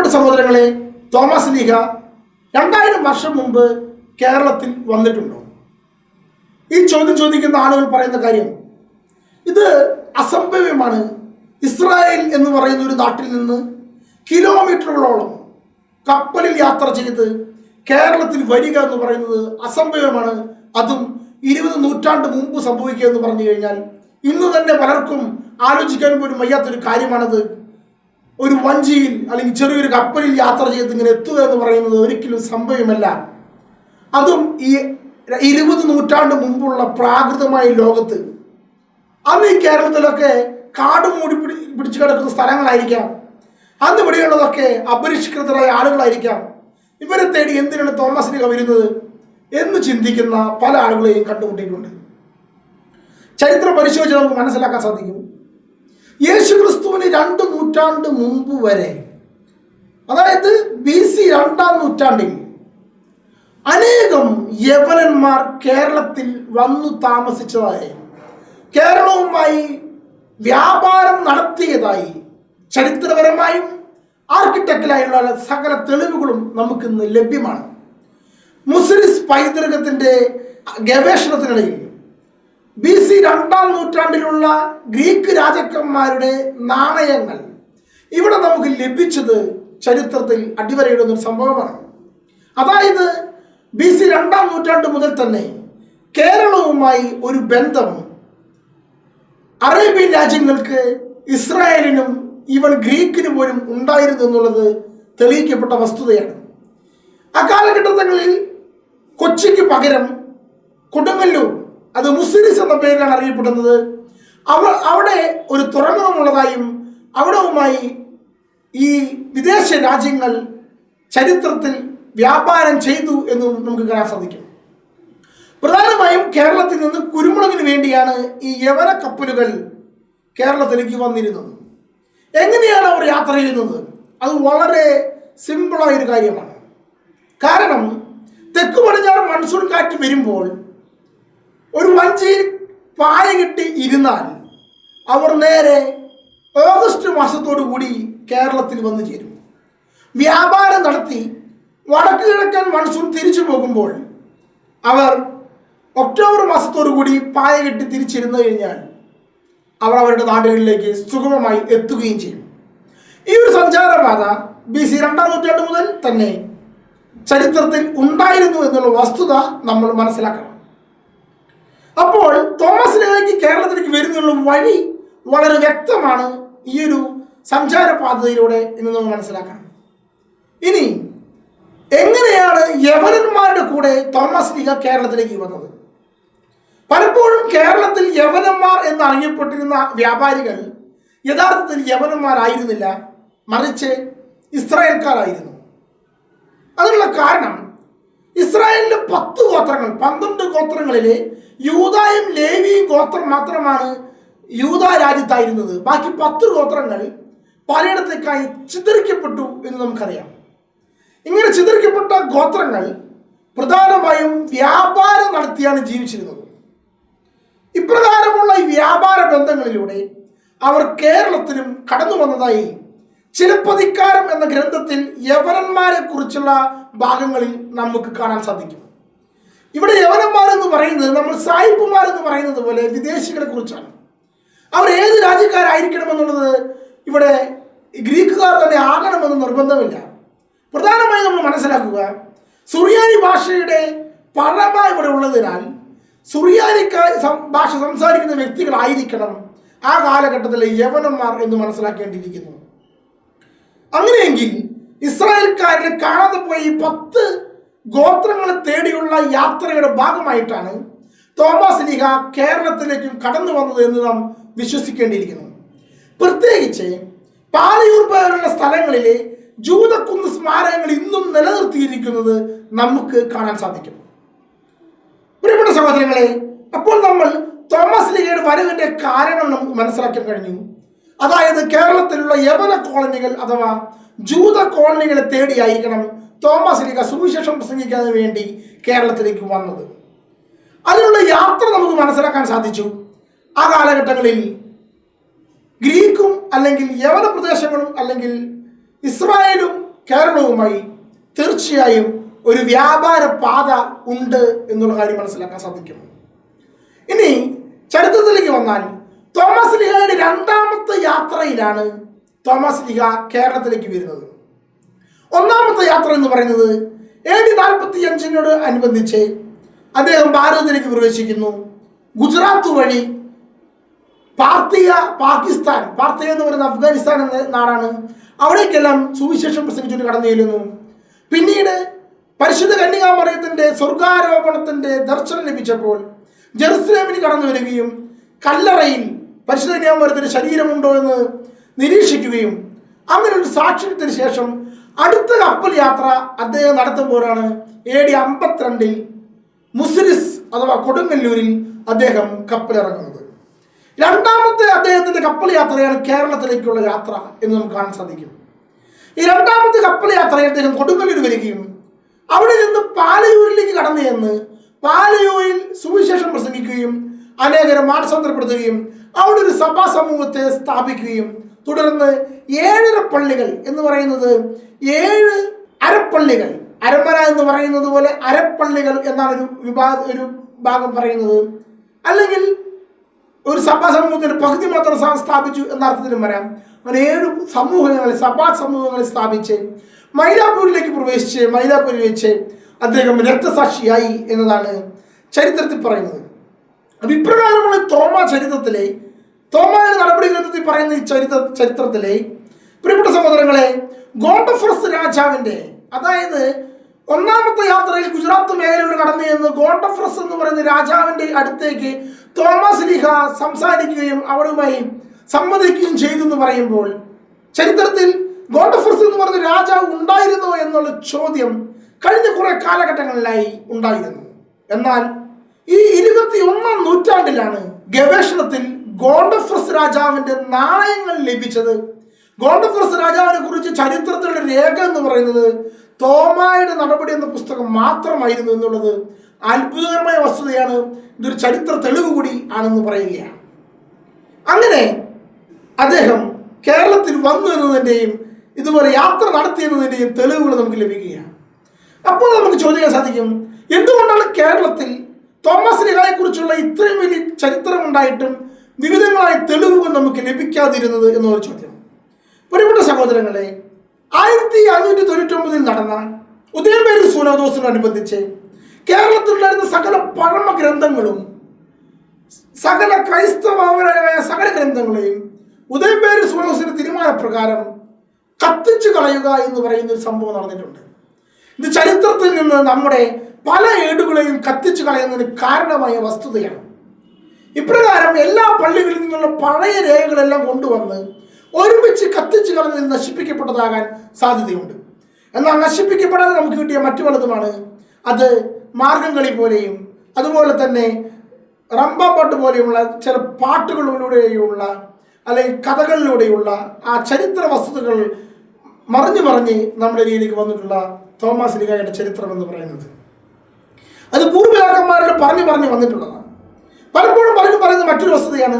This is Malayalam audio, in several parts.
പ്രിയപ്പെട്ട സഹോദരങ്ങളെ, തോമസ് ലീഹ 2000 വർഷം മുമ്പ് കേരളത്തിൽ വന്നിട്ടുണ്ടോ? ഈ ചോദ്യം ചോദിക്കുന്ന ആളുകൾ പറയുന്ന കാര്യം ഇത് അസംഭവ്യമാണ്. ഇസ്രായേൽ എന്ന് പറയുന്ന ഒരു നാട്ടിൽ നിന്ന് കിലോമീറ്ററുകളോളം കപ്പലിൽ യാത്ര ചെയ്ത് കേരളത്തിൽ വരിക എന്ന് പറയുന്നത് അസംഭവ്യമാണ്. അതും 20 നൂറ്റാണ്ട് മുമ്പ് സംഭവിക്കുക എന്ന് പറഞ്ഞു കഴിഞ്ഞാൽ ഇന്ന് തന്നെ പലർക്കും ആലോചിക്കാൻ പോലും വയ്യാത്തൊരു കാര്യമാണത്. ഒരു വഞ്ചിയിൽ അല്ലെങ്കിൽ ചെറിയൊരു കപ്പലിൽ യാത്ര ചെയ്ത് ഇങ്ങനെ എത്തുക എന്ന് പറയുന്നത് ഒരിക്കലും സംഭവമല്ല. അതും ഈ 20 നൂറ്റാണ്ട് മുമ്പുള്ള പ്രാകൃതമായ ലോകത്ത്. അന്ന് ഈ കേരളത്തിലൊക്കെ കാട് മൂടി പിടിച്ചു കിടക്കുന്ന സ്ഥലങ്ങളായിരിക്കാം. അന്ന് ഇവിടെയുള്ളതൊക്കെ അപരിഷ്കൃതരായ ആളുകളായിരിക്കാം. ഇവരെ തേടി എന്തിനാണ് തോമസ് ലീഹ വരുന്നത് എന്ന് ചിന്തിക്കുന്ന പല ആളുകളെയും കണ്ടുമുട്ടിയിട്ടുണ്ട്. ചരിത്രം പരിശോധിച്ച് നമുക്ക് മനസ്സിലാക്കാൻ സാധിക്കും. യേശു ക്രിസ്തുവിന് 2 നൂറ്റാണ്ട് മുമ്പ് വരെ, അതായത് BC 2-ാം നൂറ്റാണ്ടിൽ അനേകം യവനന്മാർ കേരളത്തിൽ വന്നു താമസിച്ചതായി, കേരളവുമായി വ്യാപാരം നടത്തിയതായി ചരിത്രപരമായും ആർക്കിടെക്റ്റലായുള്ള സകല തെളിവുകളും നമുക്കിന്ന് ലഭ്യമാണ്. മുസ്ലിസ് പൈതൃകത്തിൻ്റെ ഗവേഷണത്തിനിടയിൽ BC 2-ാം നൂറ്റാണ്ടിലുള്ള ഗ്രീക്ക് രാജാക്കന്മാരുടെ നാണയങ്ങൾ ഇവിടെ നമുക്ക് ലഭിച്ചത് ചരിത്രത്തിൽ അടിവരയിടുന്ന ഒരു സംഭവമാണ്. അതായത് BC 2-ാം നൂറ്റാണ്ട് മുതൽ തന്നെ കേരളവുമായി ഒരു ബന്ധം അറേബ്യൻ രാജ്യങ്ങൾക്ക്, ഇസ്രായേലിനും ഈവൻ ഗ്രീക്കിന് പോലും ഉണ്ടായിരുന്നു എന്നുള്ളത് തെളിയിക്കപ്പെട്ട വസ്തുതയാണ്. അക്കാലഘട്ടങ്ങളിൽ കൊച്ചിക്ക് പകരം കൊടുങ്ങല്ലൂർ, അത് മുസ്ലിസ് എന്ന പേരിലാണ് അറിയപ്പെടുന്നത്, അവിടെ ഒരു തുറമുഖമുള്ളതായും അവിടവുമായി ഈ വിദേശ രാജ്യങ്ങൾ ചരിത്രത്തിൽ വ്യാപാരം ചെയ്തു എന്നും നമുക്ക് കാണാൻ സാധിക്കും. പ്രധാനമായും കേരളത്തിൽ നിന്ന് കുരുമുളകിന് വേണ്ടിയാണ് ഈ യവന കപ്പലുകൾ കേരളത്തിലേക്ക് വന്നിരുന്നത്. എങ്ങനെയാണ് അവർ യാത്ര ചെയ്യുന്നത്? അത് വളരെ സിമ്പിളായൊരു കാര്യമാണ്. കാരണം തെക്ക് പടിഞ്ഞാറ് മൺസൂൺ കാറ്റ് വരുമ്പോൾ ഒരു വഞ്ചിയിൽ പായ കെട്ടി ഇരുന്നാൽ അവർ നേരെ ഓഗസ്റ്റ് മാസത്തോടു കൂടി കേരളത്തിൽ വന്നു ചേരും. വ്യാപാരം നടത്തി വടക്ക് കിഴക്കൻ മൺസൂൺ തിരിച്ചു പോകുമ്പോൾ അവർ ഒക്ടോബർ മാസത്തോടു കൂടി പായ കെട്ടി തിരിച്ചിരുന്നു കഴിഞ്ഞാൽ അവർ അവരുടെ നാടുകളിലേക്ക് സുഗമമായി എത്തുകയും ചെയ്യും. ഈ ഒരു സഞ്ചാരപാത BC 2-ാം നൂറ്റാണ്ട് മുതൽ തന്നെ ചരിത്രത്തിൽ ഉണ്ടായിരുന്നു എന്നുള്ള വസ്തുത നമ്മൾ മനസ്സിലാക്കണം. അപ്പോൾ തോമസ് ലീഹയ്ക്ക് കേരളത്തിലേക്ക് വരുന്നുള്ള വഴി വളരെ വ്യക്തമാണ്. ഈ ഒരു സഞ്ചാരപാതയിലൂടെ ഇന്ന് നമ്മൾ മനസ്സിലാക്കണം. ഇനി എങ്ങനെയാണ് യവനന്മാരുടെ കൂടെ തോമസ് ലീഹ കേരളത്തിലേക്ക് വന്നത്? പലപ്പോഴും കേരളത്തിൽ യവനന്മാർ എന്നറിയപ്പെട്ടിരുന്ന വ്യാപാരികൾ യഥാർത്ഥത്തിൽ യവനന്മാരായിരുന്നില്ല, മറിച്ച് ഇസ്രായേൽക്കാരായിരുന്നു. അതിനുള്ള കാരണം ഇസ്രായേലിലെ 10 ഗോത്രങ്ങൾ, 12 ഗോത്രങ്ങളിലെ യൂദായും ലേവിയും ഗോത്രം മാത്രമാണ് യൂദാ രാജ്യത്തായിരുന്നത്. ബാക്കി 10 ഗോത്രങ്ങൾ പലയിടത്തേക്കായി ചിതറിക്കപ്പെട്ടു എന്ന് നമുക്കറിയാം. ഇങ്ങനെ ചിതറിക്കപ്പെട്ട ഗോത്രങ്ങൾ പ്രധാനമായും വ്യാപാരം നടത്തിയാണ് ജീവിച്ചിരുന്നത്. ഇപ്രകാരമുള്ള ഈ വ്യാപാര ബന്ധങ്ങളിലൂടെ അവർ കേരളത്തിലും കടന്നു വന്നതായി ചിലപ്പതിക്കാരം എന്ന ഗ്രന്ഥത്തിൽ യവനന്മാരെ കുറിച്ചുള്ള ഭാഗങ്ങളിൽ നമുക്ക് കാണാൻ സാധിക്കും. ഇവിടെ യവനന്മാരെന്ന് പറയുന്നത് നമ്മൾ സായിപ്പുമാരെന്ന് പറയുന്നത് പോലെ വിദേശികളെ കുറിച്ചാണ്. അവർ ഏത് രാജ്യക്കാരായിരിക്കണമെന്നുള്ളത് ഇവിടെ ഗ്രീക്കുകാർ തന്നെ ആകണമെന്ന് നിർബന്ധമില്ല. പ്രധാനമായും നമ്മൾ മനസ്സിലാക്കുക, സുറിയാനി ഭാഷയുടെ പഴമ ഇവിടെ ഉള്ളതിനാൽ സുറിയാനിക്കാർ ഭാഷ സംസാരിക്കുന്ന വ്യക്തികളായിരിക്കണം ആ കാലഘട്ടത്തിലെ യവനന്മാർ എന്ന് മനസ്സിലാക്കേണ്ടിയിരിക്കുന്നു. അങ്ങനെയെങ്കിൽ ഇസ്രായേൽക്കാരിൽ കാണാതെ പോയി 10 ഗോത്രങ്ങളെ തേടിയുള്ള യാത്രയുടെ ഭാഗമായിട്ടാണ് തോമസ് ലീഹ കേരളത്തിലേക്കും കടന്നു വന്നത് എന്ന് നാം വിശ്വസിക്കേണ്ടിയിരിക്കുന്നു. പ്രത്യേകിച്ച് പാലയൂർ പോലുള്ള സ്ഥലങ്ങളിലെ ജൂതക്കുന്ന് സ്മാരകങ്ങൾ ഇന്നും നിലനിർത്തിയിരിക്കുന്നത് നമുക്ക് കാണാൻ സാധിക്കും. പ്രിയപ്പെട്ട സഹോദരങ്ങളെ, അപ്പോൾ നമ്മൾ തോമസ് ലീഹയുടെ വരവിൻ്റെ കാരണം നമുക്ക് മനസ്സിലാക്കാൻ കഴിഞ്ഞു. അതായത് കേരളത്തിലുള്ള യവന കോളനികൾ അഥവാ ജൂത കോളനികളെ തേടിയായിരിക്കണം തോമസ് ലീഹ സുവിശേഷം പ്രസംഗിക്കാൻ വേണ്ടി കേരളത്തിലേക്ക് വന്നത്. അതിനുള്ള യാത്ര നമുക്ക് മനസ്സിലാക്കാൻ സാധിച്ചു. ആ കാലഘട്ടങ്ങളിൽ ഗ്രീക്കും അല്ലെങ്കിൽ യവന പ്രദേശങ്ങളും അല്ലെങ്കിൽ ഇസ്രായേലും കേരളവുമായി തീർച്ചയായും ഒരു വ്യാപാര പാത ഉണ്ട് എന്നുള്ള കാര്യം മനസ്സിലാക്കാൻ സാധിക്കും. ഇനി ചരിത്രത്തിലേക്ക് വന്നാൽ തോമസ് ലീഹയുടെ രണ്ടാമത്തെ യാത്രയിലാണ് തോമസ് ലീഹ കേരളത്തിലേക്ക് വരുന്നത്. ഒന്നാമത്തെ യാത്ര എന്ന് പറയുന്നത് AD 45 അനുബന്ധിച്ച് അദ്ദേഹം ഭാരതത്തിലേക്ക് പ്രവേശിക്കുന്നു. ഗുജറാത്ത് വഴി പാകിസ്ഥാൻ എന്ന് പറയുന്ന അഫ്ഗാനിസ്ഥാൻ എന്ന നാടാണ്, അവിടേക്കെല്ലാം സുവിശേഷം പ്രസംഗിച്ചുകൊണ്ട് കടന്നു ചെല്ലുന്നു. പിന്നീട് പരിശുദ്ധ കന്യകാമറിയത്തിൻ്റെ സ്വർഗാരോപണത്തിൻ്റെ ദർശനം ലഭിച്ചപ്പോൾ ജെറുസലേമിൽ കടന്നു വരികയും കല്ലറയിൽ പരിശുദ്ധ കന്യകാമറിയത്തിൻ്റെ ശരീരമുണ്ടോ എന്ന് നിരീക്ഷിക്കുകയും അങ്ങനെ ഒരു സാക്ഷ്യത്തിന് ശേഷം അടുത്ത കപ്പൽ യാത്ര അദ്ദേഹം നടത്തുമ്പോഴാണ് AD 52 മുസിരിസ് അഥവാ കൊടുങ്ങല്ലൂരിൽ അദ്ദേഹം കപ്പലിറങ്ങുന്നത്. രണ്ടാമത്തെ അദ്ദേഹത്തിൻ്റെ കപ്പൽ യാത്രയാണ് കേരളത്തിലേക്കുള്ള യാത്ര എന്ന് നമുക്ക് കാണാൻ സാധിക്കും. ഈ രണ്ടാമത്തെ കപ്പൽ യാത്രയിൽ അദ്ദേഹം കൊടുങ്ങല്ലൂർ വരികയും അവിടെ നിന്ന് പാലയൂരിലേക്ക് കടന്നു ചെന്ന് പാലയൂരിൽ സുവിശേഷം പ്രസംഗിക്കുകയും അനേകരെ മാനസാന്തരപ്പെടുത്തുകയും അവിടെ ഒരു സഭാ സമൂഹത്തെ സ്ഥാപിക്കുകയും തുടർന്ന് 7 പള്ളികൾ എന്ന് പറയുന്നത് 7 അരപ്പള്ളികൾ, അരമന എന്ന് പറയുന്നത് പോലെ അരപ്പള്ളികൾ എന്നാണ് ഒരു ഭാഗം പറയുന്നത്, അല്ലെങ്കിൽ ഒരു സഭാ സമൂഹത്തിന് പകുതി മാത്രം സ്ഥാപിച്ചു എന്ന അർത്ഥത്തിലും വരാം. അങ്ങനെ 7 സമൂഹങ്ങൾ, സഭാ സമൂഹങ്ങൾ സ്ഥാപിച്ച് മൈലാപ്പൂരിലേക്ക് പ്രവേശിച്ച് മൈലാപ്പൂരിൽ വെച്ച് അദ്ദേഹം രക്തസാക്ഷിയായി എന്നതാണ് ചരിത്രത്തിൽ പറയുന്നത്. അപ്പം ഇപ്രകാരമുള്ള തോമായുടെ നടപടി ഗ്രന്ഥത്തിൽ പറയുന്ന ഈ ചരിത്രത്തിലെ പ്രിയപ്പെട്ട സഹോദരങ്ങളെ, ഗോണ്ടഫ്രസ് രാജാവിൻ്റെ, അതായത് ഒന്നാമത്തെ യാത്രയിൽ ഗുജറാത്ത് മേഖലയിൽ കടന്നു ചെന്ന് ഗോണ്ടഫ്രസ് എന്ന് പറയുന്ന രാജാവിൻ്റെ അടുത്തേക്ക് തോമസ് ലീഹ സംസാരിക്കുകയും അവരുമായി സംവദിക്കുകയും ചെയ്തു എന്ന് പറയുമ്പോൾ ചരിത്രത്തിൽ ഗോണ്ടഫ്രസ് എന്ന് പറയുന്ന രാജാവ് ഉണ്ടായിരുന്നോ എന്നുള്ള ചോദ്യം കഴിഞ്ഞ കുറെ കാലഘട്ടങ്ങളിലായി ഉണ്ടായിരുന്നു. എന്നാൽ ഈ 21ാം നൂറ്റാണ്ടിലാണ് ഗവേഷണത്തിൽ ഗോണ്ടഫ്രസ് രാജാവിൻ്റെ നാണയങ്ങൾ ലഭിച്ചത്. ഗോണ്ടഫ്രസ് രാജാവിനെ കുറിച്ച് ചരിത്രത്തിലുള്ള രേഖ എന്ന് പറയുന്നത് തോമായുടെ നടപടി എന്ന പുസ്തകം മാത്രമായിരുന്നു എന്നുള്ളത് അത്ഭുതകരമായ വസ്തുതയാണ്. ഇതൊരു ചരിത്ര തെളിവ് കൂടി ആണെന്ന് പറയുകയാണ്. അങ്ങനെ അദ്ദേഹം കേരളത്തിൽ വന്നു എന്നതിൻ്റെയും ഇതുപോലെ യാത്ര നടത്തിയെന്നതിൻ്റെയും തെളിവുകൾ നമുക്ക് ലഭിക്കുകയാണ്. അപ്പോൾ നമുക്ക് ചോദിക്കാൻ സാധിക്കും, എന്തുകൊണ്ടാണ് കേരളത്തിൽ തോമസ് ലീഹയെ കുറിച്ചുള്ള ഇത്രയും വലിയ ചരിത്രം ഉണ്ടായിട്ടും വിവിധങ്ങളായ തെളിവുകൾ നമുക്ക് ലഭിക്കാതിരുന്നത് എന്നൊരു ചോദ്യം. പ്രിയപ്പെട്ട സഹോദരങ്ങളെ, 1599 നടന്ന ഉദയംപേരൂർ സുനോദോസിനോടനുബന്ധിച്ച് കേരളത്തിലുണ്ടായിരുന്ന സകല പഴമ ഗ്രന്ഥങ്ങളും സകല ക്രൈസ്തവപരമായ സകല ഗ്രന്ഥങ്ങളെയും ഉദയംപേരൂർ സുനോദോസിന്റെ തീരുമാനപ്രകാരം കത്തിച്ചു കളയുക എന്ന് പറയുന്ന ഒരു സംഭവം നടന്നിട്ടുണ്ട്. ഇത് ചരിത്രത്തിൽ നിന്ന് നമ്മുടെ പല ഏടുകളെയും കത്തിച്ചു കളയുന്നതിന് കാരണമായ വസ്തുതയാണ്. ഇപ്രകാരം എല്ലാ പള്ളികളിൽ നിന്നുള്ള പഴയ രേഖകളെല്ലാം കൊണ്ടുവന്ന് ഒരുമിച്ച് കത്തിച്ചു കളഞ്ഞതിൽ നശിപ്പിക്കപ്പെട്ടതാകാൻ സാധ്യതയുണ്ട്. എന്നാൽ നശിപ്പിക്കപ്പെടാതെ നമുക്ക് കിട്ടിയ മറ്റു പലതുമാണ്. അത് മാർഗംകളി പോലെയും അതുപോലെ തന്നെ റംബാപ്പാട്ട് പോലെയുള്ള ചില പാട്ടുകളിലൂടെയുള്ള അല്ലെങ്കിൽ കഥകളിലൂടെയുള്ള ആ ചരിത്ര വസ്തുതകൾ മറിഞ്ഞ് നമ്മുടെ രീതിയിലേക്ക് വന്നിട്ടുള്ള തോമസ് ലീഹയുടെ ചരിത്രം എന്ന് പറയുന്നത് അത് പൂർവ്വപിതാക്കന്മാരുടെ പറഞ്ഞു വന്നിട്ടുള്ളതാണ്. പലപ്പോഴും പറയുന്ന മറ്റൊരു വസ്തുതയാണ്,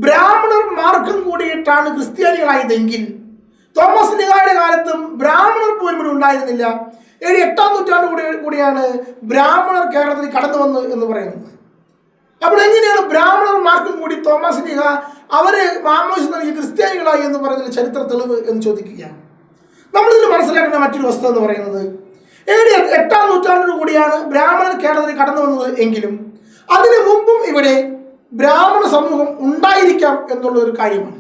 ബ്രാഹ്മണർ മാർഗം കൂടിയിട്ടാണ് ക്രിസ്ത്യാനികളായതെങ്കിൽ തോമസ് ലീഹയുടെ കാലത്തും ബ്രാഹ്മണർ പോലും ഇവിടെ ഉണ്ടായിരുന്നില്ല. 8ാം നൂറ്റാണ്ട് കൂടിയാണ് ബ്രാഹ്മണർ കേരളത്തിൽ കടന്നു വന്നു എന്ന് പറയുന്നത്. അപ്പോൾ എങ്ങനെയാണ് ബ്രാഹ്മണർ മാർഗം കൂടി തോമസ് ലീഹ അവരെ മാമോദിസ നൽകി ക്രിസ്ത്യാനികളായി എന്ന് പറയുന്ന ചരിത്ര തെളിവ് എന്ന് ചോദിക്കുകയാണ്. നമ്മളിതിൽ മനസ്സിലാക്കേണ്ട മറ്റൊരു വസ്തുത എന്ന് പറയുന്നത് 8ാം നൂറ്റാണ്ടിനു കൂടിയാണ് ബ്രാഹ്മണർ കേരളത്തിൽ കടന്നു വന്നത് എങ്കിലും അതിനു മുമ്പും ഇവിടെ ബ്രാഹ്മണ സമൂഹം ഉണ്ടായിരിക്കാം എന്നുള്ള ഒരു കാര്യമാണ്.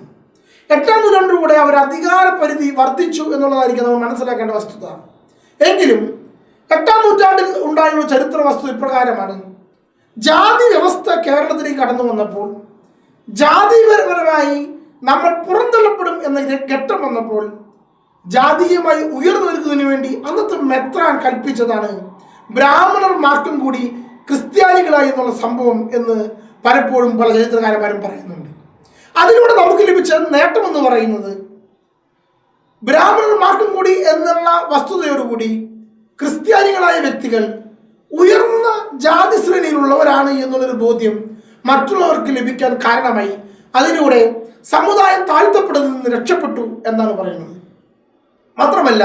8ാം നൂറ്റാണ്ടിലൂടെ അവർ അധികാര പരിധി വർദ്ധിച്ചു എന്നുള്ളതായിരിക്കും നമ്മൾ മനസ്സിലാക്കേണ്ട വസ്തുത. എങ്കിലും 8ാം നൂറ്റാണ്ടിൽ ഉണ്ടായുള്ള ചരിത്ര വസ്തു ഇപ്രകാരമാണ്. ജാതി വ്യവസ്ഥ കേരളത്തിലേക്ക് കടന്നു വന്നപ്പോൾ, ജാതിപരമായി നമ്മൾ പുറന്തള്ളപ്പെടും എന്ന ഘട്ടം വന്നപ്പോൾ ജാതീയമായി ഉയർന്നു നിൽക്കുന്നതിന് വേണ്ടി അന്നത്തെ മെത്രാൻ കൽപ്പിച്ചതാണ് ബ്രാഹ്മണർ മാർക്കും കൂടി ക്രിസ്ത്യാനികളായി എന്നുള്ള സംഭവം എന്ന് പലപ്പോഴും പല ചരിത്രകാരന്മാരും പറയുന്നുണ്ട്. അതിലൂടെ നമുക്ക് ലഭിച്ച നേട്ടമെന്ന് പറയുന്നത് ബ്രാഹ്മണർ മാർക്കും കൂടി എന്നുള്ള വസ്തുതയോടുകൂടി ക്രിസ്ത്യാനികളായ വ്യക്തികൾ ഉയർന്ന ജാതി ശ്രേണിയിലുള്ളവരാണ് എന്നുള്ളൊരു ബോധ്യം മറ്റുള്ളവർക്ക് ലഭിക്കാൻ കാരണമായി. അതിലൂടെ സമുദായം താഴ്ത്തപ്പെടുന്നതിൽ നിന്ന് രക്ഷപ്പെട്ടു എന്നാണ് പറയുന്നത്. മാത്രമല്ല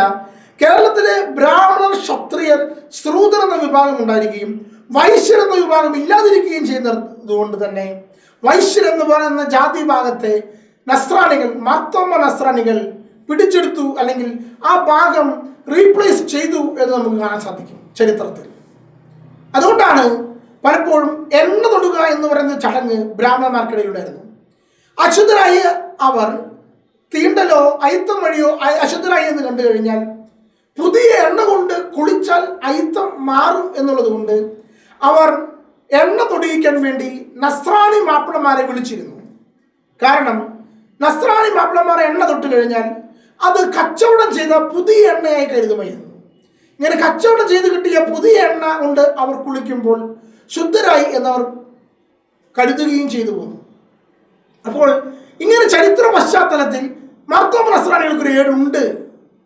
കേരളത്തിലെ ബ്രാഹ്മണർ, ക്ഷത്രിയർ, ശ്രൂദ്രർ എന്ന വിഭാഗം ഉണ്ടായിരിക്കുകയും വൈശ്യർ എന്ന വിഭാഗം ഇല്ലാതിരിക്കുകയും ചെയ്യുന്നതുകൊണ്ട് തന്നെ വൈശ്യർ എന്ന് പറയുന്ന ജാതി വിഭാഗത്തെ നസ്രാണികൾ, മാർത്തോമ നസ്രാണികൾ പിടിച്ചെടുത്തു, അല്ലെങ്കിൽ ആ ഭാഗം റീപ്ലേസ് ചെയ്തു എന്ന് നമുക്ക് കാണാൻ സാധിക്കും ചരിത്രത്തിൽ. അതുകൊണ്ടാണ് പലപ്പോഴും എണ്ണ തൊടുക എന്ന് പറയുന്ന ചടങ്ങ് ബ്രാഹ്മണന്മാർക്കിടയിലുണ്ടായിരുന്നു. അശുദ്ധരായ അവർ തീണ്ടലോ അയിത്തം വഴിയോ അശുദ്ധരായി എന്ന് കണ്ടു കഴിഞ്ഞാൽ പുതിയ എണ്ണ കൊണ്ട് കുളിച്ചാൽ അയിത്തം മാറും എന്നുള്ളത് കൊണ്ട് അവർ എണ്ണ തൊടിയിക്കാൻ വേണ്ടി നസ്രാണി മാപ്പിളമാരെ വിളിച്ചിരുന്നു. കാരണം നസ്രാണി മാപ്പിളമാരെ എണ്ണ തൊട്ട് കഴിഞ്ഞാൽ അത് കച്ചവടം ചെയ്ത പുതിയ എണ്ണയായി കരുതുമായിരുന്നു. ഇങ്ങനെ കച്ചവടം ചെയ്ത് കിട്ടിയ പുതിയ എണ്ണ കൊണ്ട് അവർ കുളിക്കുമ്പോൾ ശുദ്ധരായി എന്നവർ കരുതുകയും ചെയ്തു പോകുന്നു. അപ്പോൾ ഇങ്ങനെ ചരിത്ര പശ്ചാത്തലത്തിൽ മാർത്തോമ നസ്രാണികൾക്കൊരു ഏടുണ്ട്,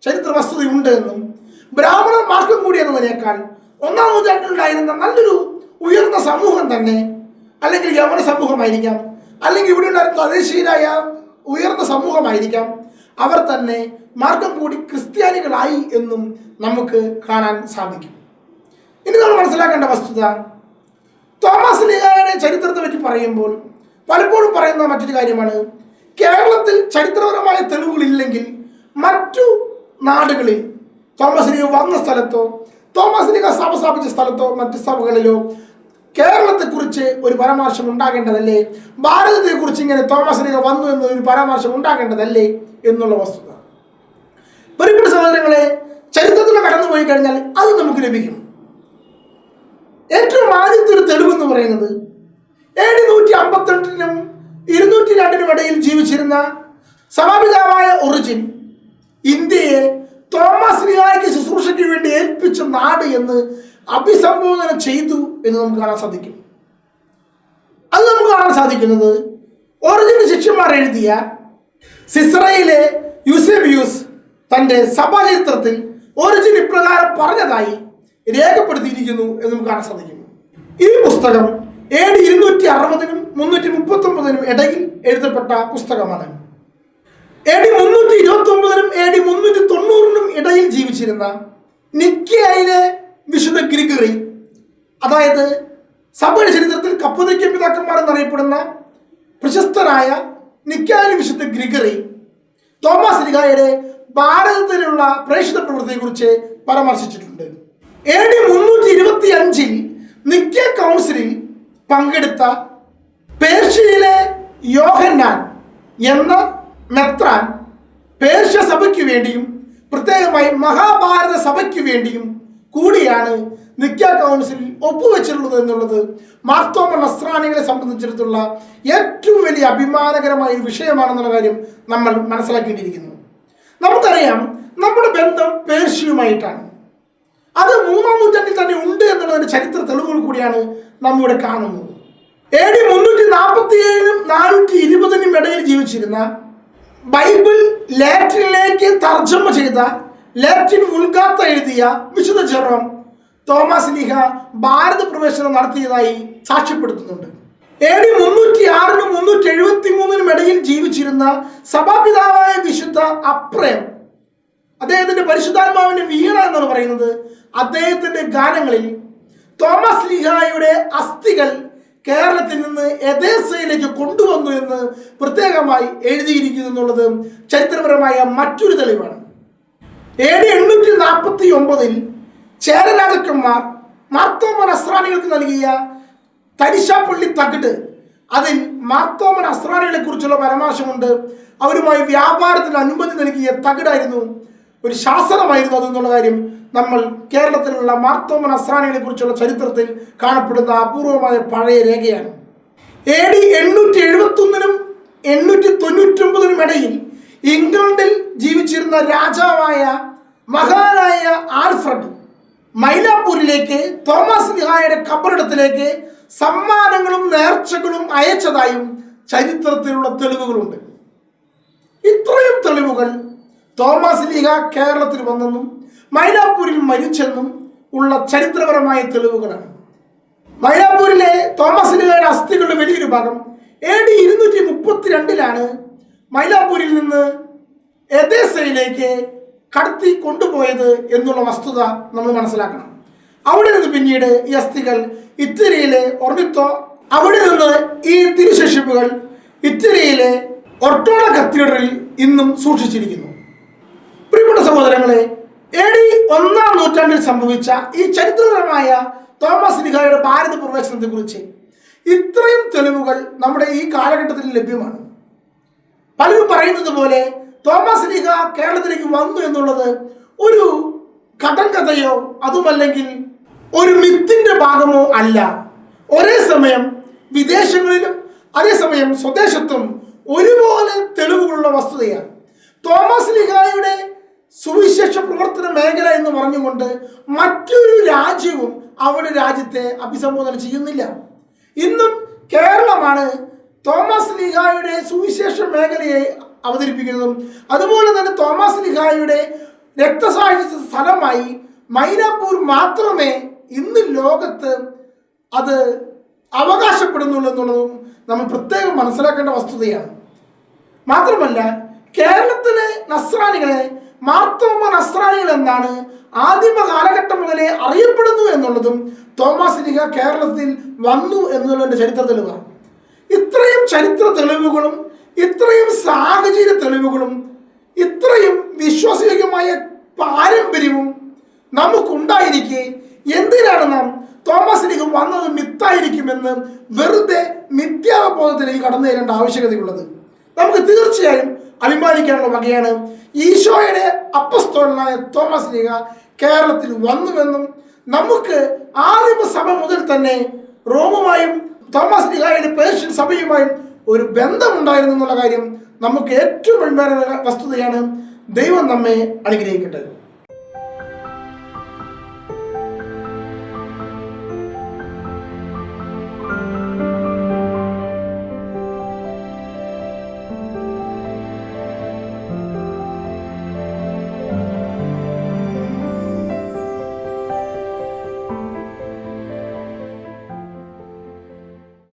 ചരിത്ര വസ്തുതയുണ്ട് എന്നും ബ്രാഹ്മണന്മാർക്കും കൂടി എന്നതിനേക്കാൾ 1-ാം നൂറ്റാണ്ടിലുണ്ടായിരുന്ന നല്ലൊരു ഉയർന്ന സമൂഹം തന്നെ, അല്ലെങ്കിൽ യവന സമൂഹമായിരിക്കാം, അല്ലെങ്കിൽ ഇവിടെ ഉണ്ടായിരുന്ന തദ്ദേശീയരായ ഉയർന്ന സമൂഹമായിരിക്കാം, അവർ തന്നെ മാർഗം കൂടി ക്രിസ്ത്യാനികളായി എന്നും നമുക്ക് കാണാൻ സാധിക്കും. ഇനി നമ്മൾ മനസ്സിലാക്കേണ്ട വസ്തുത, തോമസ് ലീഗയുടെ ചരിത്രത്തെ പറ്റി പറയുമ്പോൾ പലപ്പോഴും പറയുന്ന മറ്റൊരു കാര്യമാണ്, കേരളത്തിൽ ചരിത്രപരമായ തെളിവുകളില്ലെങ്കിൽ മറ്റു നാടുകളിൽ തോമസ് ലീഗ വന്ന സ്ഥലത്തോ തോമസ് ലീഗ സഭ സ്ഥാപിച്ച സ്ഥലത്തോ മറ്റു സഭകളിലോ കേരളത്തെക്കുറിച്ച് ഒരു പരാമർശം ഉണ്ടാകേണ്ടതല്ലേ, ഭാരതത്തെക്കുറിച്ച് ഇങ്ങനെ തോമസ് ലീഗ വന്നു എന്നൊരു പരാമർശം ഉണ്ടാകേണ്ടതല്ലേ എന്നുള്ള വസ്തുത. പ്രിയപ്പെട്ട സഹോദരങ്ങളെ, ചരിത്രത്തിൽ കടന്നുപോയി കഴിഞ്ഞാൽ അത് നമുക്ക് ലഭിക്കും. ഏറ്റവും ആദ്യത്തെ ഒരു തെളിവെന്ന് പറയുന്നത് AD 158-നും 202-നും ഇടയിൽ ജീവിച്ചിരുന്ന സഭാപിതാവായ ഒറിജിൻ ഇന്ത്യയെ തോമസ് ലീഗയ്ക്ക് ശുശ്രൂഷയ്ക്ക് വേണ്ടി ഏൽപ്പിച്ച നാട് എന്ന് അഭിസംബോധന ചെയ്തു എന്ന് നമുക്ക് കാണാൻ സാധിക്കും. അത് നമുക്ക് കാണാൻ സാധിക്കുന്നത് ഒറിജിന്റെ ശിഷ്യന്മാർ എഴുതിയ സിസ്രയിലെ യൂസേബിയൂസ് തൻ്റെ സഭാചരിത്രത്തിൽ ഒറിജിൻ ഇപ്രകാരം പറഞ്ഞതായി രേഖപ്പെടുത്തിയിരിക്കുന്നു എന്ന് നമുക്ക് കാണാൻ സാധിക്കുന്നു. ഈ പുസ്തകം AD 260-നും 339-നും ഇടയിൽ എഴുതപ്പെട്ട പുസ്തകമാണ്. AD 329-നും AD 390-നും ഇടയിൽ ജീവിച്ചിരുന്ന നിക്കയിലെ വിശുദ്ധ ഗ്രിഗറി, അതായത് സഭയുടെ ചരിത്രത്തിൽ കപ്പുനിക്ക പിതാക്കന്മാർ എന്നറിയപ്പെടുന്ന പ്രശസ്തരായ നിക്കയിലെ വിശുദ്ധ ഗ്രിഗറി തോമസ് ലീഗയുടെ ഭാരതത്തിലുള്ള പ്രേക്ഷിത പ്രവൃത്തിയെക്കുറിച്ച് പരാമർശിച്ചിട്ടുണ്ട്. AD 325-ൽ നിക്ക കൗൺസിലിൽ പങ്കെടുത്ത പേർഷ്യയിലെ യോഹന്നാൻ എന്ന മെത്രാൻ പേർഷ്യ സഭയ്ക്ക് വേണ്ടിയും പ്രത്യേകമായി മഹാഭാരത സഭയ്ക്ക് വേണ്ടിയും കൂടിയാണ് നിക്ക കൗൺസിലിൽ ഒപ്പുവെച്ചിട്ടുള്ളത് എന്നുള്ളത് മാർത്തോമ നസ്രാണികളെ സംബന്ധിച്ചിടത്തുള്ള ഏറ്റവും വലിയ അഭിമാനകരമായ ഒരു വിഷയമാണെന്നുള്ള കാര്യം നമ്മൾ മനസ്സിലാക്കേണ്ടിയിരിക്കുന്നു. നമുക്കറിയാം, നമ്മുടെ ബന്ധം പേർഷ്യയുമായിട്ടാണ്. അത് 3-ാം നൂറ്റാണ്ടിൽ തന്നെ ഉണ്ട് എന്നുള്ളതിന്റെ ചരിത്ര തെളിവുകൾ കൂടിയാണ് നമ്മിവിടെ കാണുന്നത്. AD 347-നും 420-നും ഇടയിൽ ജീവിച്ചിരുന്ന ബൈബിൾ ലാറ്റിനിലേക്ക് തർജ്ജമ ചെയ്ത ലാറ്റിൻ ഉൽഗാത്ത എഴുതിയ വിശുദ്ധ ജെറോം തോമസ് ലീഗ ഭാരത പ്രവേശനം നടത്തിയതായി സാക്ഷ്യപ്പെടുത്തുന്നുണ്ട്. AD 306-നും 373-നും ഇടയിൽ ജീവിച്ചിരുന്ന സഭാപിതാവായ വിശുദ്ധ അപ്രേം, അദ്ദേഹത്തിന്റെ പരിശുദ്ധാത്മാവിന്റെ വീണ എന്നാണ് പറയുന്നത്, അദ്ദേഹത്തിന്റെ ഗാനങ്ങളിൽ തോമസ് ലീഗയുടെ അസ്ഥികൾ കേരളത്തിൽ നിന്ന് എദേസയിലേക്ക് കൊണ്ടുവന്നു എന്ന് പ്രത്യേകമായി എഴുതിയിരിക്കുന്നു എന്നുള്ളത് ചരിത്രപരമായ മറ്റൊരു തെളിവാണ്. AD 849-ൽ ചേര രാജാക്കന്മാർ മാർത്തോമ നസ്രാണികൾക്ക് നൽകിയ തരിശാപ്പള്ളി തകിട്, അതിൽ മാർത്തോമ നസ്രാണികളെ കുറിച്ചുള്ള പരാമർശമുണ്ട്. അവരുമായി വ്യാപാരത്തിന് അനുമതി നൽകിയ തകിടായിരുന്നു, ഒരു ശാസനമായിരുന്നു അതെന്നുള്ള കാര്യം നമ്മൾ കേരളത്തിലുള്ള മാർത്തോമ നസ്രാണികളെ കുറിച്ചുള്ള ചരിത്രത്തിൽ കാണപ്പെടുന്ന അപൂർവമായ പഴയ രേഖയാണ്. AD 871-നും 899-നും ഇടയിൽ ഇംഗ്ലണ്ടിൽ ജീവിച്ചിരുന്ന രാജാവായ മഹാനായ ആൽഫ്രഡ് മൈലാപ്പൂരിലേക്ക് തോമസ് ലീഗയുടെ ഖബറിടത്തിലേക്ക് സമ്മാനങ്ങളും നേർച്ചകളും അയച്ചതായും ചരിത്രത്തിലുള്ള തെളിവുകളുണ്ട്. ഇത്രയും തെളിവുകൾ തോമസ് ലീഗ കേരളത്തിൽ വന്നെന്നും മൈലാപ്പൂരിൽ മരിച്ചെന്നും ഉള്ള ചരിത്രപരമായ തെളിവുകളാണ്. മൈലാപ്പൂരിലെ തോമസ് ലീഗയുടെ അസ്ഥികളുടെ വലിയൊരു ഭാഗം AD 232-ലാണ് മൈലാപ്പൂരിൽ നിന്ന് എദേസയിലേക്ക് കടത്തി കൊണ്ടുപോയത് എന്നുള്ള വസ്തുത നമ്മൾ മനസ്സിലാക്കണം. അവിടെ നിന്ന് പിന്നീട് ഈ അസ്ഥികൾ ഇറ്റലിയിലെ ഒർണിത്തോ, അവിടെ നിന്ന് ഈ തിരുശേഷിപ്പുകൾ ഇറ്റലിയിലെ ഒർട്ടോണ കത്തീഡ്രലിൽ ഇന്നും സൂക്ഷിച്ചിരിക്കുന്നു. പ്രിയപ്പെട്ട സഹോദരങ്ങളെ, AD 1-ാം നൂറ്റാണ്ടിൽ സംഭവിച്ച ഈ ചരിത്രപരമായ തോമസ് ലീഗായുടെ ഭാരത പ്രവേശനത്തെ കുറിച്ച് ഇത്രയും തെളിവുകൾ നമ്മുടെ ഈ കാലഘട്ടത്തിൽ ലഭ്യമാണ്. പലരും പറയുന്നത് പോലെ തോമസ് ലീഗ കേരളത്തിലേക്ക് വന്നു എന്നുള്ളത് ഒരു കടങ്കഥയോ അതുമല്ലെങ്കിൽ ഒരു മിത്തിന്റെ ഭാഗമോ അല്ല. ഒരേ സമയം വിദേശങ്ങളിലും അതേസമയം സ്വദേശത്തും ഒരുപോലെ തെളിവുകളുള്ള വസ്തുതയാണ്. തോമസ് ലീഗായുടെ സുവിശേഷ പ്രവർത്തന മേഖല എന്ന് പറഞ്ഞുകൊണ്ട് മറ്റൊരു രാജ്യവും അവിടെ രാജ്യത്തെ അഭിസംബോധന ചെയ്യുന്നില്ല. ഇന്നും കേരളമാണ് തോമസ് ലീഗായുടെ സുവിശേഷ മേഖലയെ അവതരിപ്പിക്കുന്നതും അതുപോലെ തന്നെ തോമസ് ലീഗായുടെ രക്തസാക്ഷിത്വ സ്ഥലമായി മൈനാപ്പൂർ മാത്രമേ ഇന്ന് ലോകത്ത് അത് അവകാശപ്പെടുന്നുള്ളൂ എന്നുള്ളതും നമ്മൾ പ്രത്യേകം മനസ്സിലാക്കേണ്ട വസ്തുതയാണ്. മാത്രമല്ല, കേരളത്തിലെ നസ്രാനികളെ മാർത്തോമ നസ്രാനികൾ എന്നാണ് ആദിമ കാലഘട്ടം മുതലേ അറിയപ്പെടുന്നു എന്നുള്ളതും തോമസ് ലീഗ കേരളത്തിൽ വന്നു എന്നുള്ളതിൻ്റെ ചരിത്ര തെളിവാണ്. ഇത്രയും ചരിത്ര തെളിവുകളും ഇത്രയും സാഹചര്യ തെളിവുകളും ഇത്രയും വിശ്വാസയോഗ്യമായ പാരമ്പര്യവും നമുക്കുണ്ടായിരിക്കെ എന്തിനാണ് നാം തോമസ് ലീഗ വന്നത് മിത്തായിരിക്കുമെന്ന് വെറുതെ മിഥ്യാബോധത്തിലേക്ക് കടന്നു തരേണ്ട ആവശ്യകതയുള്ളത്? നമുക്ക് തീർച്ചയായും അഭിമാനിക്കാനുള്ള വകയാണ് ഈശോയുടെ അപ്പസ്തോലനായ തോമസ് ലീഗ കേരളത്തിൽ വന്നുവെന്നും നമുക്ക് ആദിമസഭ മുതൽ തന്നെ റോമുമായും തോമസ് ലീഗയുടെ പേർഷ്യൻ സഭയുമായും ഒരു ബന്ധമുണ്ടായിരുന്നു എന്നുള്ള കാര്യം നമുക്ക് ഏറ്റവും അഭിമാന വസ്തുതയാണ്. ദൈവം നമ്മെ അനുഗ്രഹിക്കട്ടെ.